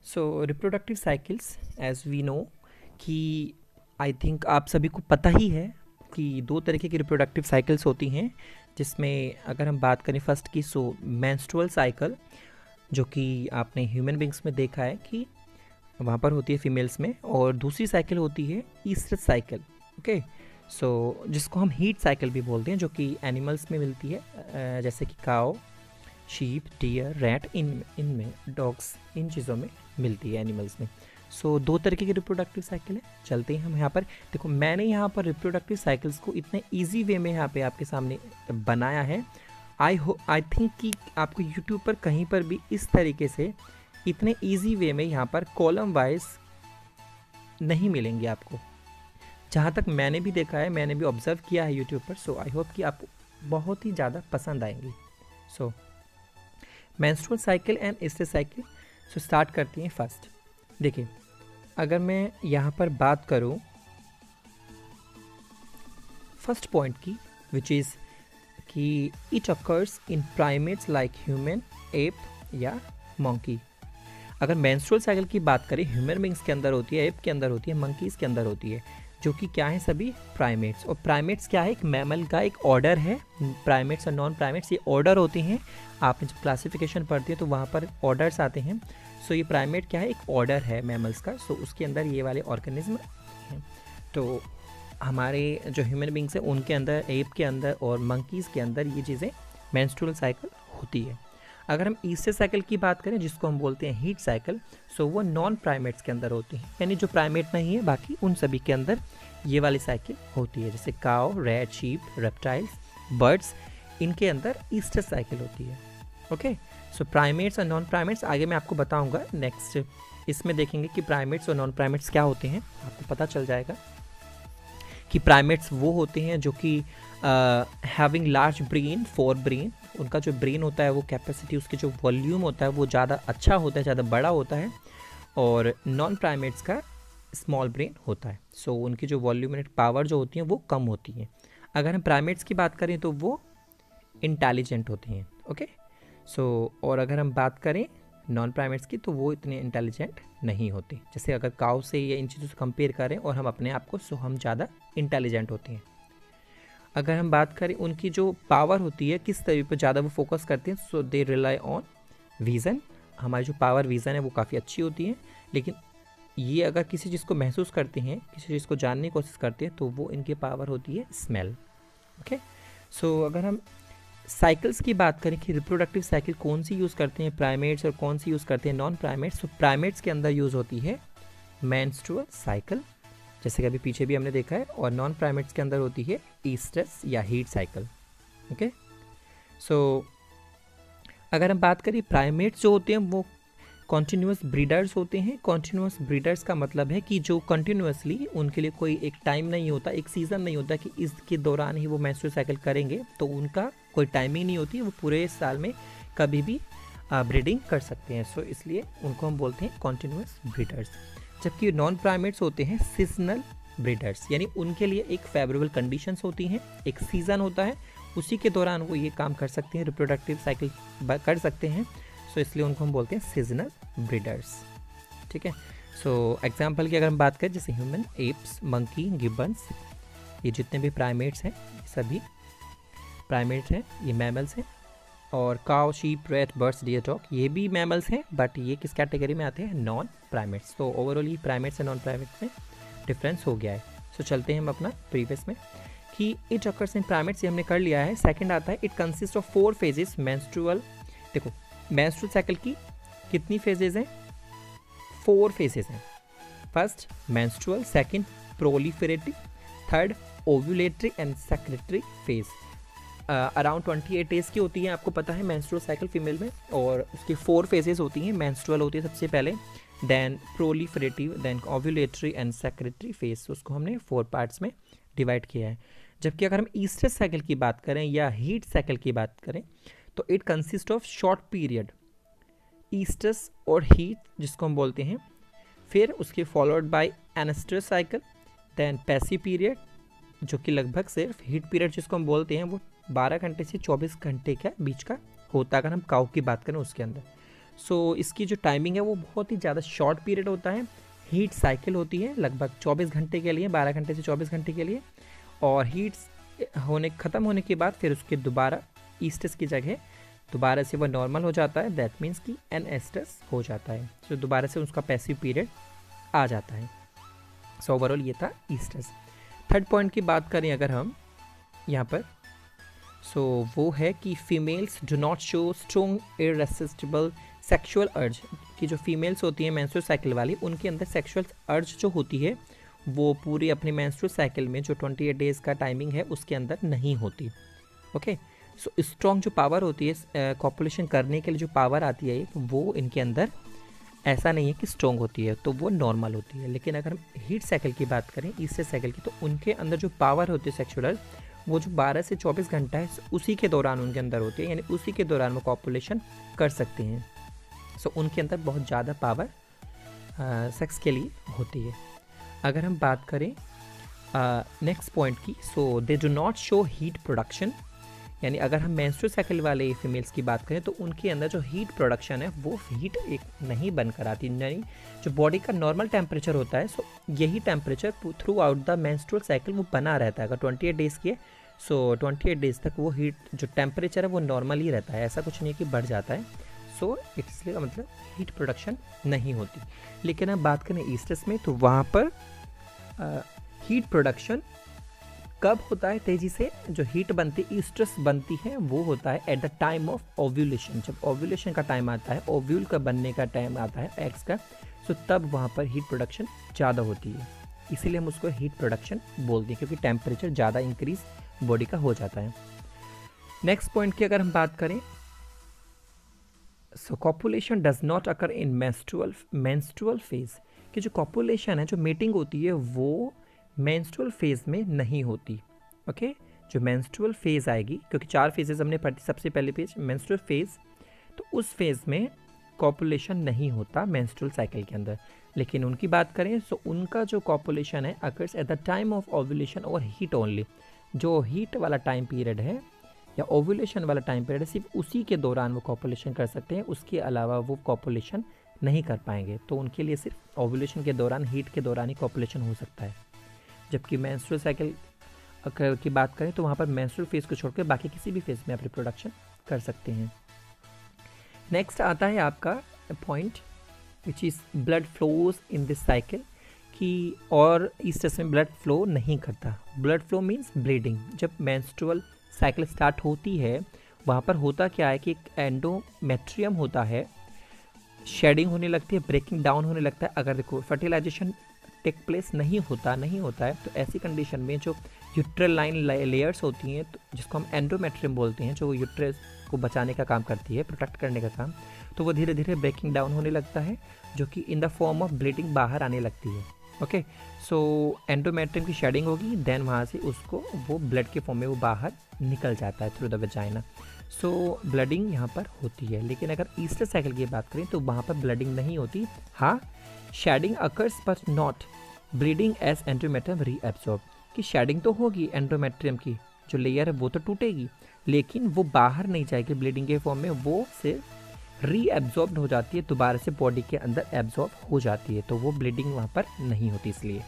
So reproductive cycles as we know कि I think आप सभी को पता ही है कि दो तरीके की रिप्रोडक्टिव साइकिल्स होती हैं, जिसमें अगर हम बात करें फर्स्ट की सो मेंस्ट्रुअल साइकिल, जो कि आपने ह्यूमन बींग्स में देखा है कि वहाँ पर होती है फीमेल्स में, और दूसरी साइकिल होती है ईस्ट्रस साइकिल। ओके, सो जिसको हम हीट साइकिल भी बोलते हैं, जो कि एनिमल्स में मिलती है, जैसे कि काओ, शीप, डियर, रैट, इनमें डॉग्स, इन चीज़ों में मिलती है एनिमल्स में। सो दो तरीके की रिप्रोडक्टिव साइकिल है। चलते हैं हम यहाँ पर। देखो, मैंने यहाँ पर रिप्रोडक्टिव साइकिल्स को इतने ईजी वे में यहाँ पे आपके सामने बनाया है। आई थिंक कि आपको यूट्यूब पर कहीं पर भी इस तरीके से इतने ईजी वे में यहाँ पर कॉलम वाइज नहीं मिलेंगे आपको, जहाँ तक मैंने भी देखा है, मैंने भी ऑब्जर्व किया है यूट्यूब पर। सो आई होप कि आपको बहुत ही ज़्यादा पसंद आएंगी। So menstrual cycle and oestrus cycle. So start करती हैं फर्स्ट। देखिए, अगर मैं यहाँ पर बात करूँ फर्स्ट पॉइंट की, विच इज़ कि it occurs in primates like human, app या मंकी। अगर मेंस्ट्रुअल साइकिल की बात करें, ह्यूमन बींग्स के अंदर होती है, एप के अंदर होती है, मंकीज़ के अंदर होती है, जो कि क्या है, सभी प्राइमेट्स। और प्राइमेट्स क्या है, एक मैमल का एक ऑर्डर है। प्राइमेट्स और नॉन प्राइमेट्स ये ऑर्डर होते हैं। आपने जब क्लासिफिकेशन पढ़ती है तो वहाँ पर ऑर्डर्स आते हैं। सो ये प्राइमेट क्या है, एक ऑर्डर है मैमल्स का। सो उसके अंदर ये वाले ऑर्गेनिज्म हैं। तो हमारे जो ह्यूमन बींग्स हैं उनके अंदर, एप के अंदर और मंकीज़ के अंदर ये चीज़ें मेंस्ट्रुअल साइकिल होती है। अगर हम ईस्ट्रस साइकिल की बात करें, जिसको हम बोलते हैं हीट साइकिल, सो वो नॉन प्राइमेट्स के अंदर होती है, यानी जो प्राइमेट नहीं है बाकी उन सभी के अंदर ये वाली साइकिल होती है। जैसे काओ, रैट, शीप, रेप्टाइल्स, बर्ड्स, इनके अंदर ईस्ट्रस साइकिल होती है। ओके, सो प्राइमेट्स और नॉन प्राइमेट्स आगे मैं आपको बताऊंगा नेक्स्ट। इसमें देखेंगे कि प्राइमेट्स और नॉन प्राइमेट्स क्या होते हैं, आपको पता चल जाएगा कि प्राइमेट्स वो होते हैं जो कि having large brain, for brain, उनका जो ब्रेन होता है वो कैपेसिटी, उसके जो वॉल्यूम होता है वो ज़्यादा अच्छा होता है, ज़्यादा बड़ा होता है। और नॉन प्राइमेट्स का स्मॉल ब्रेन होता है। सो उनकी जो वॉल्यूमिनेट पावर जो होती है वो कम होती है। अगर हम प्राइमेट्स की बात करें तो वो इंटेलिजेंट होते हैं। ओके, सो और अगर हम बात करें नॉन प्राइमेट्स की तो वो इतने इंटेलिजेंट नहीं होते। जैसे अगर काउ से या इन चीज़ों से कंपेयर करें और हम अपने आप को, सो हम ज़्यादा इंटेलिजेंट होते हैं। अगर हम बात करें उनकी जो पावर होती है, किस तरीके पर ज़्यादा वो फोकस करते हैं, सो दे रिलाई ऑन विज़न। हमारी जो पावर विज़न है वो काफ़ी अच्छी होती है। लेकिन ये अगर किसी चीज़ को महसूस करते हैं, किसी चीज़ को जानने की कोशिश करते हैं, तो वो इनकी पावर होती है स्मेल। ओके, सो अगर हम साइकिल्स की बात करें कि रिप्रोडक्टिव साइकिल कौन सी यूज़ करते हैं प्राइमेट्स और कौन सी यूज़ करते हैं नॉन प्राइमेट्स, तो प्राइमेट्स के अंदर यूज़ होती है मेंस्ट्रुअल साइकिल, जैसे कि अभी पीछे भी हमने देखा है, और नॉन प्राइमेट्स के अंदर होती है ईस्ट्रस या हीट साइकिल। ओके, सो अगर हम बात करें प्राइमेट्स जो होते हैं वो कॉन्टीन्यूस ब्रीडर्स होते हैं। कॉन्टीन्यूस ब्रीडर्स का मतलब है कि जो कंटिन्यूसली, उनके लिए कोई एक टाइम नहीं होता, एक सीज़न नहीं होता कि इसके दौरान ही वो मेंस्ट्रुअल साइकिल करेंगे, तो उनका कोई टाइमिंग नहीं होती, वो पूरे साल में कभी भी ब्रीडिंग कर सकते हैं। सो इसलिए उनको हम बोलते हैं कॉन्टीन्यूस ब्रीडर्स। जबकि नॉन प्राइमेट्स होते हैं सीजनल ब्रीडर्स, यानी उनके लिए एक फेवरेबल कंडीशंस होती हैं, एक सीज़न होता है, उसी के दौरान वो ये काम कर सकते हैं, रिप्रोडक्टिव साइकिल कर सकते हैं। सो इसलिए उनको हम बोलते हैं सीजनल ब्रीडर्स। ठीक है, सो एग्जांपल की अगर हम बात करें, जैसे ह्यूमन, एप्स, मंकी, गिब्बन्स, ये जितने भी प्राइमेट्स हैं सभी प्राइमेट्स हैं, ये मैमल्स हैं। और cow, sheep, rat, birds, deer, dog, ये भी मैमल्स हैं, बट ये किस कैटेगरी में आते हैं, नॉन प्राइमेट्स। तो ओवरऑल ये प्राइमेट्स और नॉन प्राइमेट्स में डिफरेंस हो गया है। सो चलते हैं हम अपना प्रीवियस में कि इट अकर्स इन प्राइमेट्स, ये हमने कर लिया है। सेकंड आता है, it consist of 4 phases menstrual. देखो, मेंस्ट्रुअल साइकिल की कितनी फेजेस हैं, 4 फेजेस हैं। First menstrual, second proliferative, third ovulatory and secretory phase. Around 28 days की होती है, आपको पता है मेंस्ट्रुअल साइकिल फीमेल में, और उसकी 4 फेजेस होती हैं। मेंस्ट्रुअल होती है सबसे पहले, then proliferative, then ovulatory and secretory phase. उसको हमने 4 पार्ट्स में डिवाइड किया है। जबकि अगर हम ईस्ट्रस साइकिल की बात करें या हीट साइकिल की बात करें, तो it consist of short period, oestrus और हीट जिसको हम बोलते हैं, फिर उसके followed by anoestrus cycle, then passive period जो कि लगभग सिर्फ हीट पीरियड जिसको हम बोलते हैं वो 12 घंटे से 24 घंटे के बीच का होता है, अगर हम काउ की बात करें उसके अंदर। सो इसकी जो टाइमिंग है वो बहुत ही ज़्यादा शॉर्ट पीरियड होता है। हीट साइकिल होती है लगभग 24 घंटे के लिए, 12 घंटे से 24 घंटे के लिए, और हीट्स ख़त्म होने के बाद फिर उसके दोबारा ईस्टस की जगह दोबारा से वह नॉर्मल हो जाता है, दैट मीन्स कि एन एस्टस हो जाता है। सो दोबारा से उसका पैसिव पीरियड आ जाता है। सो ओवरऑल ये था ईस्टस। थर्ड पॉइंट की बात करें अगर हम यहाँ पर, सो वो है कि females do not show strong irresistible sexual अर्ज, कि जो फीमेल्स होती हैं मेंस्ट्रुअल साइकिल वाली, उनके अंदर सेक्सुअल अर्ज जो होती है वो पूरी अपनी मेंस्ट्रुअल साइकिल में जो 28 डेज़ का टाइमिंग है उसके अंदर नहीं होती। ओके, सो स्ट्रॉन्ग जो पावर होती है कॉपुलेशन करने के लिए, जो पावर आती है वो इनके अंदर ऐसा नहीं है कि स्ट्रॉन्ग होती है, तो वो नॉर्मल होती है। लेकिन अगर हम हीट साइकिल की बात करें, ईस्टस साइकिल की, तो उनके अंदर जो पावर होती है सेक्सुअल, वो जो 12 से 24 घंटा है उसी के दौरान उनके अंदर होती है, यानी उसी के दौरान वो कॉपुलेशन कर सकते हैं। सो उनके अंदर बहुत ज़्यादा पावर सेक्स के लिए होती है। अगर हम बात करें नेक्स्ट पॉइंट की, so they do not show heat production, यानी अगर हम मेंस्ट्रुअल साइकिल वाले फीमेल्स की बात करें तो उनके अंदर जो हीट प्रोडक्शन है वो हीट एक नहीं बनकर आती, यानी जो बॉडी का नॉर्मल टेम्परेचर होता है, सो यही temperature through out the menstrual cycle वो बना रहता है। अगर 28 डेज़ की है, सो 28 डेज़ तक वो हीट जो टेम्परेचर है वो नॉर्मल ही रहता है, ऐसा कुछ नहीं है कि बढ़ जाता है। सो इसलिए मतलब हीट प्रोडक्शन नहीं होती। लेकिन अब बात करें ईस्टस में, तो वहाँ पर हीट प्रोडक्शन कब होता है तेजी से, जो हीट बनती ईस्ट्रस बनती है वो होता है at the time of ovulation. जब ओव्यूलेशन का टाइम आता है, ओव्यूल का बनने का टाइम आता है एग्स का, सो तब वहाँ पर हीट प्रोडक्शन ज़्यादा होती है, इसीलिए हम उसको हीट प्रोडक्शन बोलते हैं, क्योंकि टेम्परेचर ज़्यादा इंक्रीज बॉडी का हो जाता है। नेक्स्ट पॉइंट की अगर हम बात करें, so copulation does not occur in menstrual phase, कि जो कॉपुलेशन है, जो मेटिंग होती है वो मेंस्ट्रुअल फेज में नहीं होती। ओके, जो मेंस्ट्रुअल फेज आएगी, क्योंकि 4 फेजेस हमने पढ़ी, सबसे पहले पेज मेंस्ट्रुअल फेज, तो उस फेज में कॉपुलेशन नहीं होता मेंस्ट्रुअल साइकिल के अंदर। लेकिन उनकी बात करें तो उनका जो कॉपुलेशन है occurs at the time of ovulation और हीट ओनली, जो हीट वाला टाइम पीरियड है या ओव्यूलेशन वाला टाइम पीरियड है, सिर्फ उसी के दौरान वो कॉपुलेशन कर सकते हैं, उसके अलावा वो कॉपुलेशन नहीं कर पाएंगे। तो उनके लिए सिर्फ ओव्यूलेशन के दौरान, हीट के दौरान ही कॉपुलेशन हो सकता है। जबकि मेंस्ट्रुअल साइकिल की बात करें तो वहाँ पर मेंस्ट्रुअल फेज को छोड़कर बाकी किसी भी फेज में आप रिप्रोडक्शन कर सकते हैं। नेक्स्ट आता है आपका point which is blood flows in this cycle, कि और ईस्टस में ब्लड फ्लो नहीं करता। Blood flow means bleeding. जब मेंस्ट्रुअल साइकिल स्टार्ट होती है वहाँ पर होता क्या है कि एक एंडोमेट्रियम होता है, शेडिंग होने लगती है, ब्रेकिंग डाउन होने लगता है। अगर देखो फर्टिलाइजेशन टेक प्लेस नहीं होता है, तो ऐसी कंडीशन में जो यूट्रल लाइन लेयर्स होती हैं, तो जिसको हम एंडोमेट्रियम बोलते हैं, जो यूट्रस को बचाने का काम करती है, प्रोटेक्ट करने का काम, तो वो धीरे धीरे ब्रेकिंग डाउन होने लगता है, जो कि in the form of bleeding बाहर आने लगती है। ओके, सो एंडोमेट्रियम की शेडिंग होगी, देन वहाँ से उसको वो ब्लड के फॉर्म में वो बाहर निकल जाता है through the vagina. So blooding यहाँ पर होती है। लेकिन अगर ईस्टर साइकिल की बात करें तो वहाँ पर ब्लडिंग नहीं होती। हाँ, shedding occurs but not bleeding as endometrium reabsorb, कि शेडिंग तो होगी, एंडोमेट्रियम की जो लेयर है वो तो टूटेगी, लेकिन वो बाहर नहीं जाएगी ब्लीडिंग के फॉर्म में, वो सिर्फ रीएब्सॉर्ब हो जाती है, दोबारा से बॉडी के अंदर एब्सॉर्ब हो जाती है, तो वो ब्लीडिंग वहाँ पर नहीं होती। इसलिए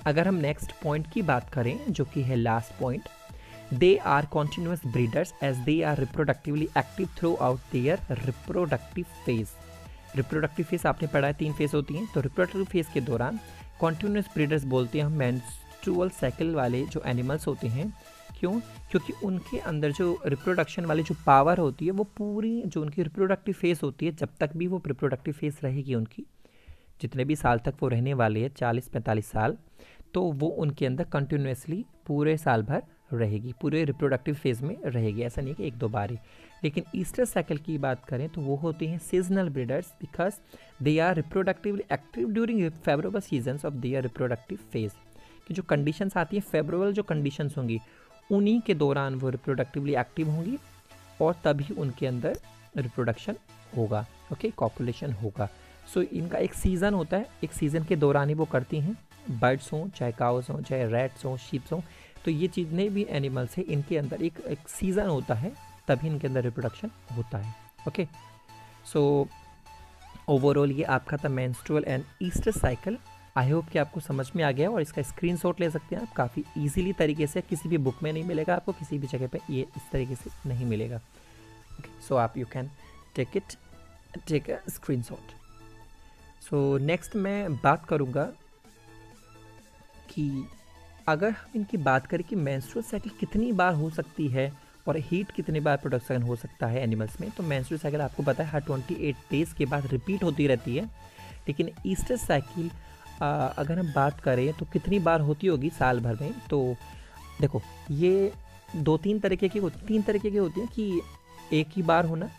अगर हम नेक्स्ट पॉइंट की बात करें जो कि है last point, they are continuous breeders as they are reproductively active throughout their reproductive phase. Reproductive phase आपने पढ़ा है 3 फेज होती हैं, तो रिप्रोडक्टिव फेज के दौरान कॉन्टिन्यूस ब्रीडर्स बोलते हैं हम मेंस्ट्रुअल साइकिल वाले जो एनिमल्स होते हैं। क्यों? क्योंकि उनके अंदर जो रिप्रोडक्शन वाली जो पावर होती है वो पूरी जो उनकी रिप्रोडक्टिव फेज होती है, जब तक भी वो रिप्रोडक्टिव फेज रहेगी उनकी, जितने भी साल तक वो रहने वाले हैं 40-45 साल, तो वो उनके अंदर कंटिन्यूसली पूरे साल भर रहेगी, पूरे रिप्रोडक्टिव फेज में रहेगी, ऐसा नहीं कि 1-2 बार ही। लेकिन ईस्टर साइकिल की बात करें तो वो होते हैं seasonal breeders, because they are reproductively active during favourable seasons of their reproductive phase, कि जो कंडीशंस आती हैं, फेवरेबल जो कंडीशंस होंगी उन्हीं के दौरान वो रिप्रोडक्टिवली एक्टिव होंगी और तभी उनके अंदर रिप्रोडक्शन होगा, ओके, कॉपुलेशन होगा। सो इनका एक सीज़न होता है, एक सीज़न के दौरान ही वो करती हैं, बर्ड्स हों, चाहे काउस हों, चाहे रैट्स हों, शीप्स हों, तो ये जितने भी एनिमल्स हैं इनके अंदर एक सीज़न होता है, तभी इनके अंदर रिप्रोडक्शन होता है। ओके, सो ओवरऑल ये आपका था menstrual and oestrus cycle. I hope कि आपको समझ में आ गया और इसका स्क्रीनशॉट ले सकते हैं आप काफ़ी इजीली तरीके से। किसी भी बुक में नहीं मिलेगा आपको, किसी भी जगह पे ये इस तरीके से नहीं मिलेगा। ओके, सो आप you can take a screenshot. So next मैं बात करूँगा कि अगर हम इनकी बात करें कि मेंस्ट्रुअल साइकिल कितनी बार हो सकती है और हीट कितनी बार प्रोडक्शन हो सकता है एनिमल्स में, तो मेंस्ट्रुअल साइकिल आपको पता है हर 28 डेज़ के बाद रिपीट होती रहती है। लेकिन ईस्ट्रस साइकिल अगर हम बात करें तो कितनी बार होती होगी साल भर में, तो देखो ये तीन तरीके की होती हैं कि एक ही बार होना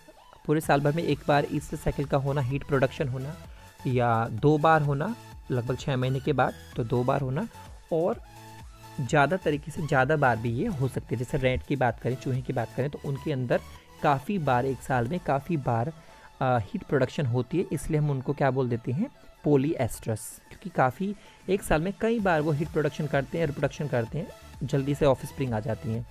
पूरे साल भर में, एक बार ईस्ट्रस साइकिल का होना, हीट प्रोडक्शन होना, या 2 बार होना लगभग 6 महीने के बाद, तो 2 बार होना, और ज़्यादा तरीके से ज़्यादा बार भी ये हो सकती है। जैसे रैट की बात करें, चूहे की बात करें, तो उनके अंदर काफ़ी बार एक साल में काफ़ी बार हीट प्रोडक्शन होती है, इसलिए हम उनको क्या बोल देते हैं, पॉलीएस्ट्रस, क्योंकि काफ़ी एक साल में कई बार वो हीट प्रोडक्शन करते हैं, रिप्रोडक्शन करते हैं, जल्दी से ऑफस्प्रिंग आ जाती हैं।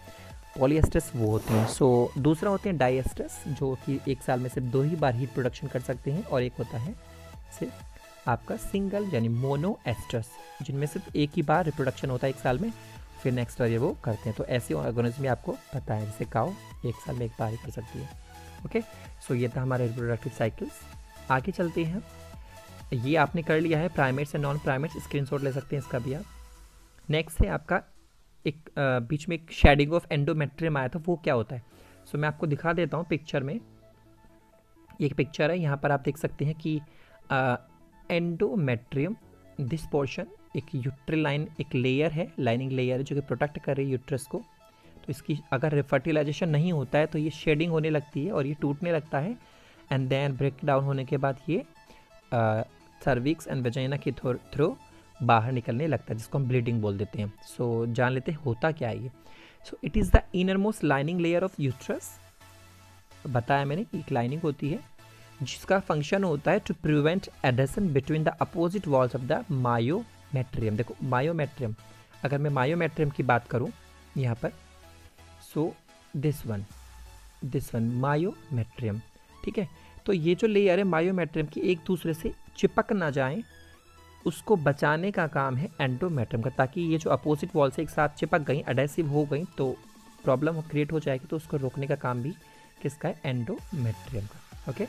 पॉलीएस्ट्रस वो होते हैं। सो दूसरा होते हैं डाइएस्ट्रस, जो कि एक साल में सिर्फ 2 ही बार हीट प्रोडक्शन कर सकते हैं, और एक होता है सिर्फ आपका सिंगल यानी मोनोएस्ट्रस, जिनमें सिर्फ एक ही बार रिप्रोडक्शन होता है एक साल में, फिर नेक्स्ट ईयर वो करते हैं। तो ऐसे ऑर्गेनिज्म आपको पता है, जैसे काऊ एक साल में एक बार ही कर सकती है। ओके, सो ये था हमारे रिप्रोडक्टिव साइकिल्स। आगे चलते हैं। ये आपने कर लिया है primates and non primates, screenshot ले सकते हैं इसका भी आप। नेक्स्ट है आपका एक बीच में एक शेडिंग ऑफ एंडोमेट्रियम आया था, वो क्या होता है। सो मैं आपको दिखा देता हूँ पिक्चर में। एक पिक्चर है, यहाँ पर आप देख सकते हैं कि एंडोमेट्रियम, दिस पोर्शन एक यूट्रिलाइन, एक लेयर है, लाइनिंग लेयर है जो कि प्रोटेक्ट कर रही है यूट्रस को। तो इसकी अगर फर्टिलाइजेशन नहीं होता है तो ये शेडिंग होने लगती है और ये टूटने लगता है, एंड देन ब्रेक डाउन होने के बाद ये सर्विक्स एंड वेजाइना के थ्रू बाहर निकलने लगता है, जिसको हम ब्लीडिंग बोल देते हैं। सो जान लेते हैं होता क्या है ये। So it is the inner most lining layer of uterus. बताया मैंने, एक लाइनिंग होती है जिसका फंक्शन होता है to prevent adhesion between the opposite walls of the myometrium. देखो मायोमेट्रियम, अगर मैं मायोमेट्रियम की बात करूं यहाँ पर, सो दिस वन मायोमेट्रियम, ठीक है। तो ये जो लेयर है मायोमेट्रियम की एक दूसरे से चिपक ना जाएं, उसको बचाने का काम है एंडोमेट्रियम का, ताकि ये जो अपोजिट वॉल से एक साथ चिपक गई, एडेसिव हो गई, तो प्रॉब्लम क्रिएट हो जाएगी, तो उसको रोकने का काम भी किसका है, एंडोमेट्रियम का। ओके,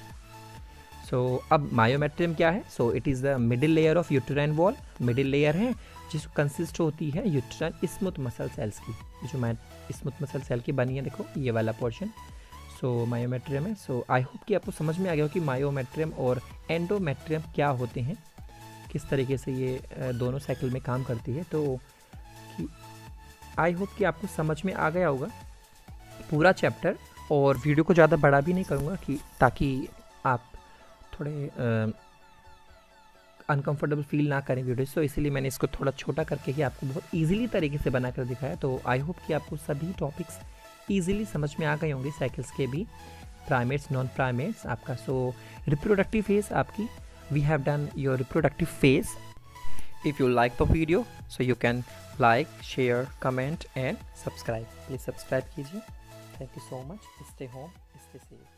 सो अब मायोमेट्रियम क्या है। So it is the middle layer of uterine wall, middle layer है जिसको कंसिस्ट होती है यूट्राइन स्मूथ मसल सेल्स की, जो स्मूथ मसल सेल की बनी है, देखो ये वाला पोर्शन। सो मायोमेट्रियम है। सो आई होप कि आपको समझ में आ गया हो कि मायोमेट्रियम और एंडोमेट्रियम क्या होते हैं, किस तरीके से ये दोनों साइकिल में काम करती है। तो आई होप कि आपको समझ में आ गया होगा पूरा चैप्टर, और वीडियो को ज़्यादा बड़ा भी नहीं करूँगा कि ताकि आप थोड़े अनकंफर्टेबल फील ना करें वीडियो, तो इसीलिए मैंने इसको थोड़ा छोटा करके ही आपको बहुत इजीली तरीके से बना कर दिखाया। तो आई होप कि आपको सभी टॉपिक्स इजीली समझ में आ गए होंगे, साइकिल्स के भी, प्राइमेट्स नॉन प्राइमेट्स आपका। सो रिप्रोडक्टिव फेज आपकी, we have done your reproductive phase. If you like the video, so you can like, share, comment and subscribe. Please subscribe कीजिए. Thank you so much. Stay home, stay safe.